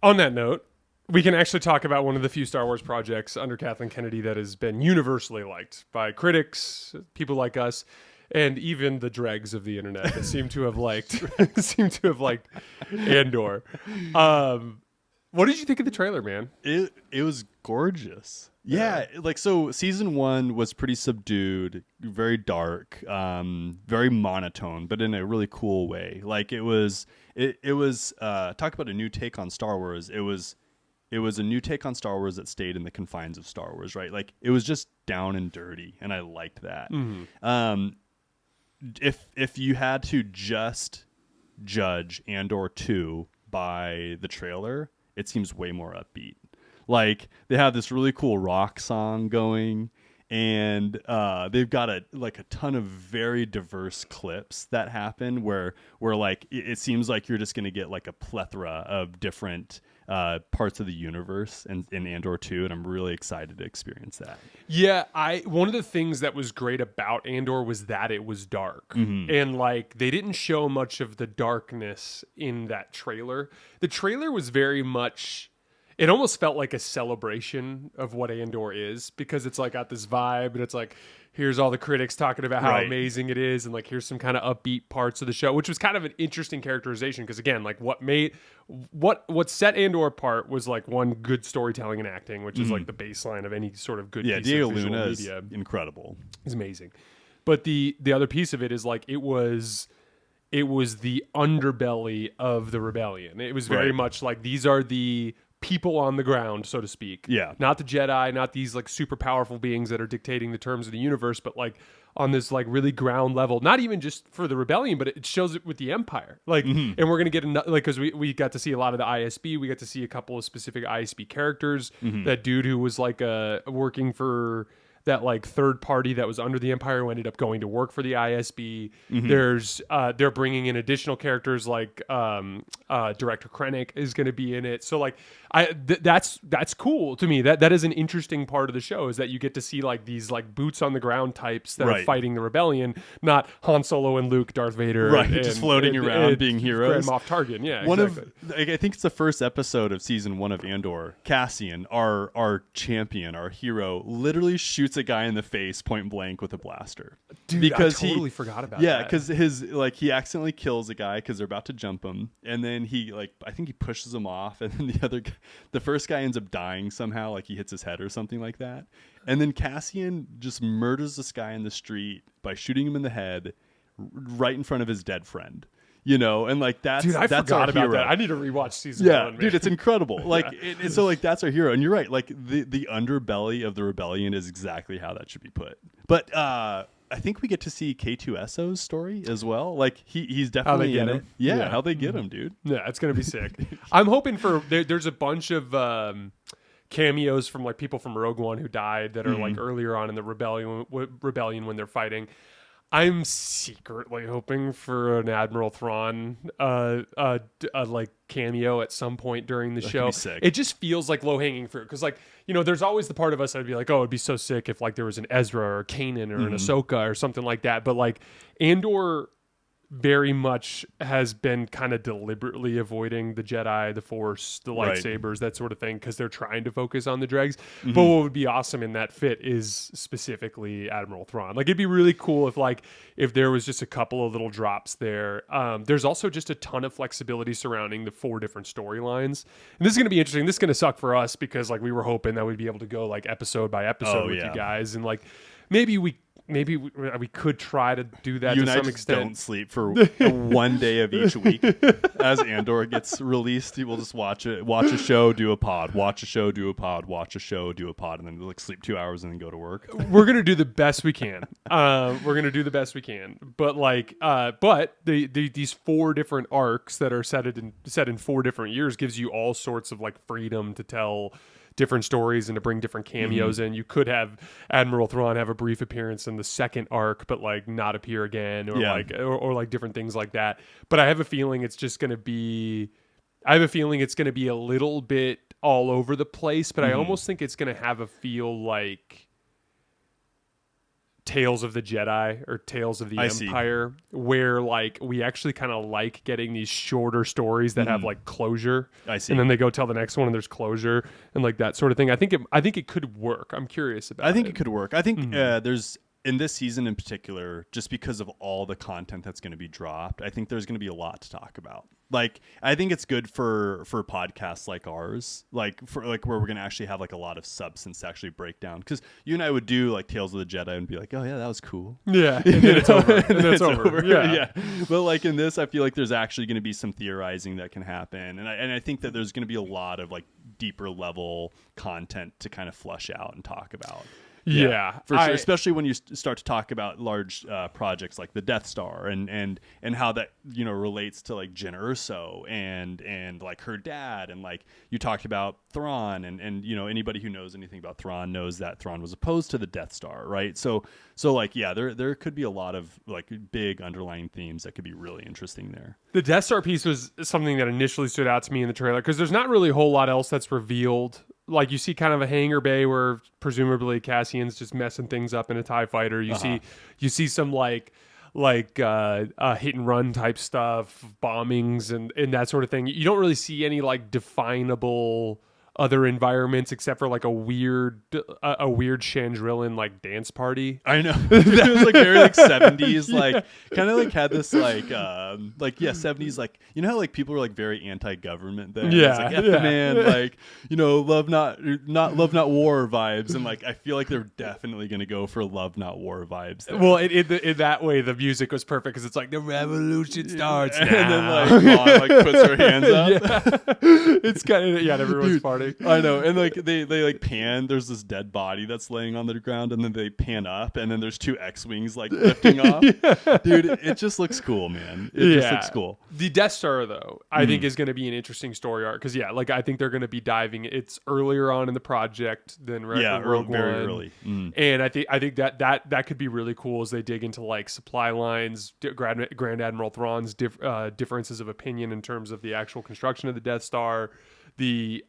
On that note, we can actually talk about one of the few Star Wars projects under Kathleen Kennedy that has been universally liked by critics, people like us, and even the dregs of the internet that seem to have liked Andor. What did you think of the trailer, man? It was gorgeous. Yeah, like so season 1 was pretty subdued, very dark, very monotone, but in a really cool way. Like it was talk about a new take on Star Wars. It was a new take on Star Wars that stayed in the confines of Star Wars, right? Like it was just down and dirty, and I liked that. Mm-hmm. If you had to just judge Andor 2 by the trailer, it seems way more upbeat. Like they have this really cool rock song going, and they've got a ton of very diverse clips that happen where like it seems like you're just going to get like a plethora of different parts of the universe in Andor 2, and I'm really excited to experience that. Yeah, one of the things that was great about Andor was that it was dark. Mm-hmm. And like they didn't show much of the darkness in that trailer. The trailer was very much, it almost felt like a celebration of what Andor is, because it's like got this vibe, and it's like here's all the critics talking about how amazing it is, and like here's some kind of upbeat parts of the show, which was kind of an interesting characterization, because again, like what set Andor apart was like one, good storytelling and acting, which is like the baseline of any sort of good piece Diego of visual Luna media. is incredible. It's amazing. But the other piece of it is like it was the underbelly of the rebellion. It was very much like these are the people on the ground, so to speak. Yeah. Not the Jedi, not these like super powerful beings that are dictating the terms of the universe, but like on this like really ground level, not even just for the rebellion, but it shows it with the Empire. Like, and we're going to get like, cause we got to see a lot of the ISB. We got to see a couple of specific ISB characters. That dude who was like working for that like third party that was under the Empire, who ended up going to work for the ISB. There's they're bringing in additional characters like Director Krennic is going to be in it. So like that's cool to me. That is an interesting part of the show, is that you get to see like these like boots on the ground types that are fighting the rebellion, not Han Solo and Luke, Darth Vader, just floating around being heroes. Grand Moff Tarkin, yeah. One of I think it's the first episode of season 1 of Andor. Cassian, our champion, our hero, literally shoots a guy in the face point blank with a blaster. Dude, because I totally forgot about that. Yeah, because he accidentally kills a guy because they're about to jump him, and then I think he pushes him off, and then the first guy ends up dying somehow, like he hits his head or something like that, and then Cassian just murders this guy in the street by shooting him in the head right in front of his dead friend. You know, and like that's dude, I that's forgot our about hero. that. I need to rewatch season 1. Man. Dude, it's incredible. Like, so like that's our hero, and you're right. Like the underbelly of the rebellion is exactly how that should be put. But I think we get to see K2SO's story as well. Like he's definitely in it. Yeah, how they get him, dude. Yeah, it's gonna be sick. I'm hoping for there's a bunch of cameos from like people from Rogue One who died that are like earlier on in the rebellion when they're fighting. I'm secretly hoping for an Admiral Thrawn like cameo at some point during the show. It just feels like low hanging fruit, because like, you know, there's always the part of us that'd be like, oh, it'd be so sick if like there was an Ezra or a Kanan or an Ahsoka or something like that. But like Andor very much has been kind of deliberately avoiding the Jedi, the Force, the lightsabers, that sort of thing, because they're trying to focus on the dregs. But what would be awesome in that fit is specifically Admiral Thrawn. Like, it'd be really cool if there was just a couple of little drops there. There's also just a ton of flexibility surrounding the 4 different storylines. And this is going to be interesting. This is going to suck for us, because like we were hoping that we'd be able to go like episode by episode with you guys, and like maybe we could try to do that to some extent. Don't sleep for one day of each week as Andor gets released. We'll just watch a show, do a pod, watch a show, do a pod, watch a show, do a pod, and then like sleep 2 hours and then go to work. We're gonna do the best we can. But like, but these 4 different arcs that are set in 4 different years gives you all sorts of like freedom to tell different stories and to bring different cameos in. You could have Admiral Thrawn have a brief appearance in the second arc, but like not appear again, or like different things like that. But I have a feeling it's going to be a little bit all over the place, but I almost think it's going to have a feel like Tales of the Jedi or Tales of the I see. Empire, where like we actually kind of like getting these shorter stories that have like closure. I see. And then they go tell the next one and there's closure and like that sort of thing. I think it could work. I'm curious about it. I think it could work. I think there's in this season in particular, just because of all the content that's going to be dropped, I think there's going to be a lot to talk about. Like, I think it's good for podcasts like ours, like for like where we're going to actually have like a lot of substance to actually break down. Because you and I would do like Tales of the Jedi and be like, oh yeah, that was cool. Yeah, and then it's over. And then it's over. Yeah. But like in this, I feel like there's actually going to be some theorizing that can happen, and I think that there's going to be a lot of like deeper level content to kind of flush out and talk about. Yeah, for sure. Especially when you start to talk about large projects like the Death Star and how that relates to like Jyn Erso and like her dad, and like you talked about Thrawn and anybody who knows anything about Thrawn knows that Thrawn was opposed to the Death Star, right? So like there could be a lot of like big underlying themes that could be really interesting there. The Death Star piece was something that initially stood out to me in the trailer because there's not really a whole lot else that's revealed. Like you see kind of a hangar bay where presumably Cassian's just messing things up in a TIE fighter. You see some like hit and run type stuff, bombings and that sort of thing. You don't really see any like definable other environments except for like a weird Chandrillan like dance party. I know. It was like very like 70s, like kind of like had this like 70s, like how like people were like very anti-government then. Yeah. It's like F the man, like love not war vibes, and like I feel like they're definitely gonna go for love not war vibes there. Well, in that way the music was perfect because it's like the revolution starts now. And then like Mom like puts her hands up. Yeah. It's kind of everyone's party. I know, and like they like pan. There's this dead body that's laying on the ground, and then they pan up, and then there's two X-wings like lifting off. Dude, it just looks cool, man. It just looks cool. The Death Star, though, I think is going to be an interesting story arc because like I think they're going to be diving. It's earlier on in the project than Rogue One, very early, and I think that could be really cool as they dig into like supply lines, Grand Admiral Thrawn's differences of opinion in terms of the actual construction of the Death Star. The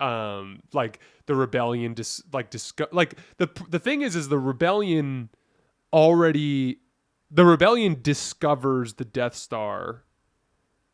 like the rebellion the thing is the rebellion discovers the Death Star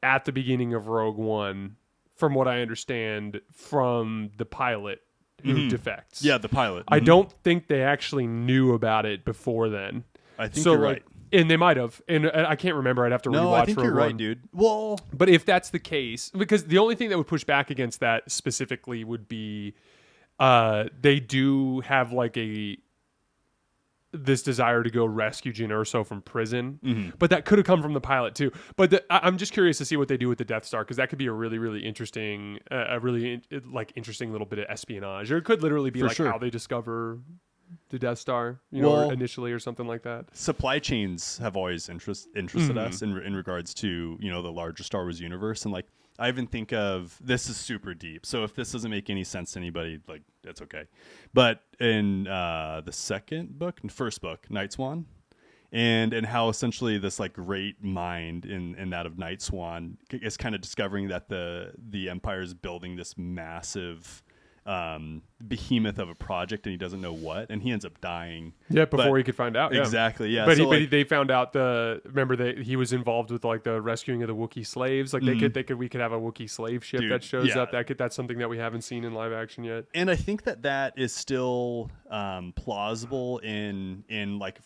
at the beginning of Rogue One, from what I understand from the pilot who defects. Yeah, the pilot. I don't think they actually knew about it before then. I think you're right. And they might have, and I can't remember. I'd have to rewatch. No, I think you're right, dude. Well, but if that's the case, because the only thing that would push back against that specifically would be, they do have like this desire to go rescue Jyn Erso from prison, but that could have come from the pilot too. But I'm just curious to see what they do with the Death Star because that could be a really, really interesting, interesting little bit of espionage, or it could literally be how they discover the Death Star, initially or something like that. Supply chains have always interested us in regards to the larger Star Wars universe, and like I even think of this is super deep. So if this doesn't make any sense to anybody, like that's okay. But in the first book, Night Swan, and how essentially this like great mind in that of Night Swan is kind of discovering that the Empire is building this massive behemoth of a project and he doesn't know what, and he ends up dying before he could find out. Exactly. But they found out he was involved with like the rescuing of the Wookiee slaves. Like we could have a Wookiee slave ship that shows up. That's something that we haven't seen in live action yet. And I think that is still plausible in like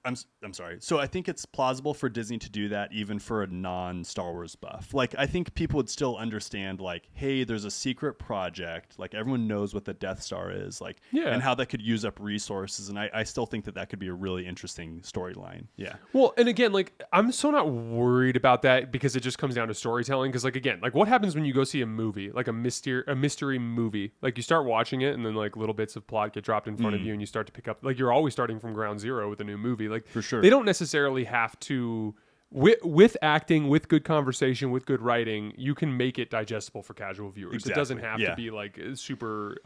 I'm sorry. So I think it's plausible for Disney to do that even for a non-Star Wars buff. Like I think people would still understand like, hey, there's a secret project. Like everyone knows what the Death Star is, like, and how that could use up resources. And I still think that could be a really interesting storyline. Yeah. Well, and again, like I'm so not worried about that because it just comes down to storytelling. Because like again, like what happens when you go see a movie, like a mystery movie? Like you start watching it and then like little bits of plot get dropped in front of you and you start to pick up. Like you're always starting from ground zero with a new movie. Like for sure, they don't necessarily have to with acting, with good conversation, with good writing. You can make it digestible for casual viewers. Exactly. It doesn't have to be like super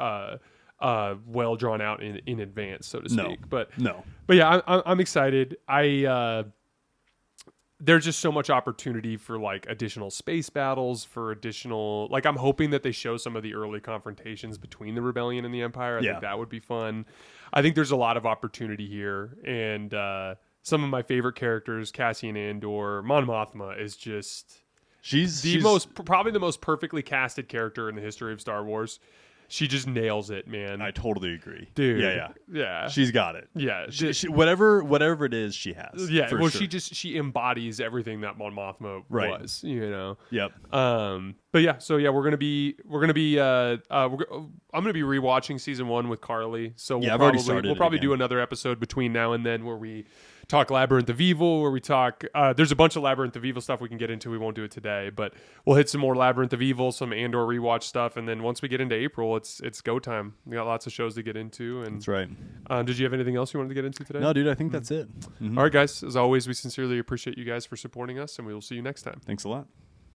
well drawn out in advance, so to speak. But yeah, I'm excited. there's just so much opportunity for like additional space battles, for additional, like, I'm hoping that they show some of the early confrontations between the rebellion and the Empire. I think that would be fun. I think there's a lot of opportunity here, and some of my favorite characters, Cassian Andor, Mon Mothma is just she's probably the most perfectly casted character in the history of Star Wars. She just nails it, man. I totally agree, dude. Yeah. She's got it. Yeah, she, whatever it is, she has. Yeah, well, sure. she embodies everything that Mon Mothma was. You know. Yep. But yeah, so yeah, I'm gonna be rewatching season 1 with Carly. So we'll probably do another episode between now and then where we talk Labyrinth of Evil, where we talk. There's a bunch of Labyrinth of Evil stuff we can get into. We won't do it today, but we'll hit some more Labyrinth of Evil, some Andor rewatch stuff, and then once we get into April, it's go time. We got lots of shows to get into. And that's right. Did you have anything else you wanted to get into today? No, dude. I think that's it. All right, guys. As always, we sincerely appreciate you guys for supporting us, and we will see you next time. Thanks a lot.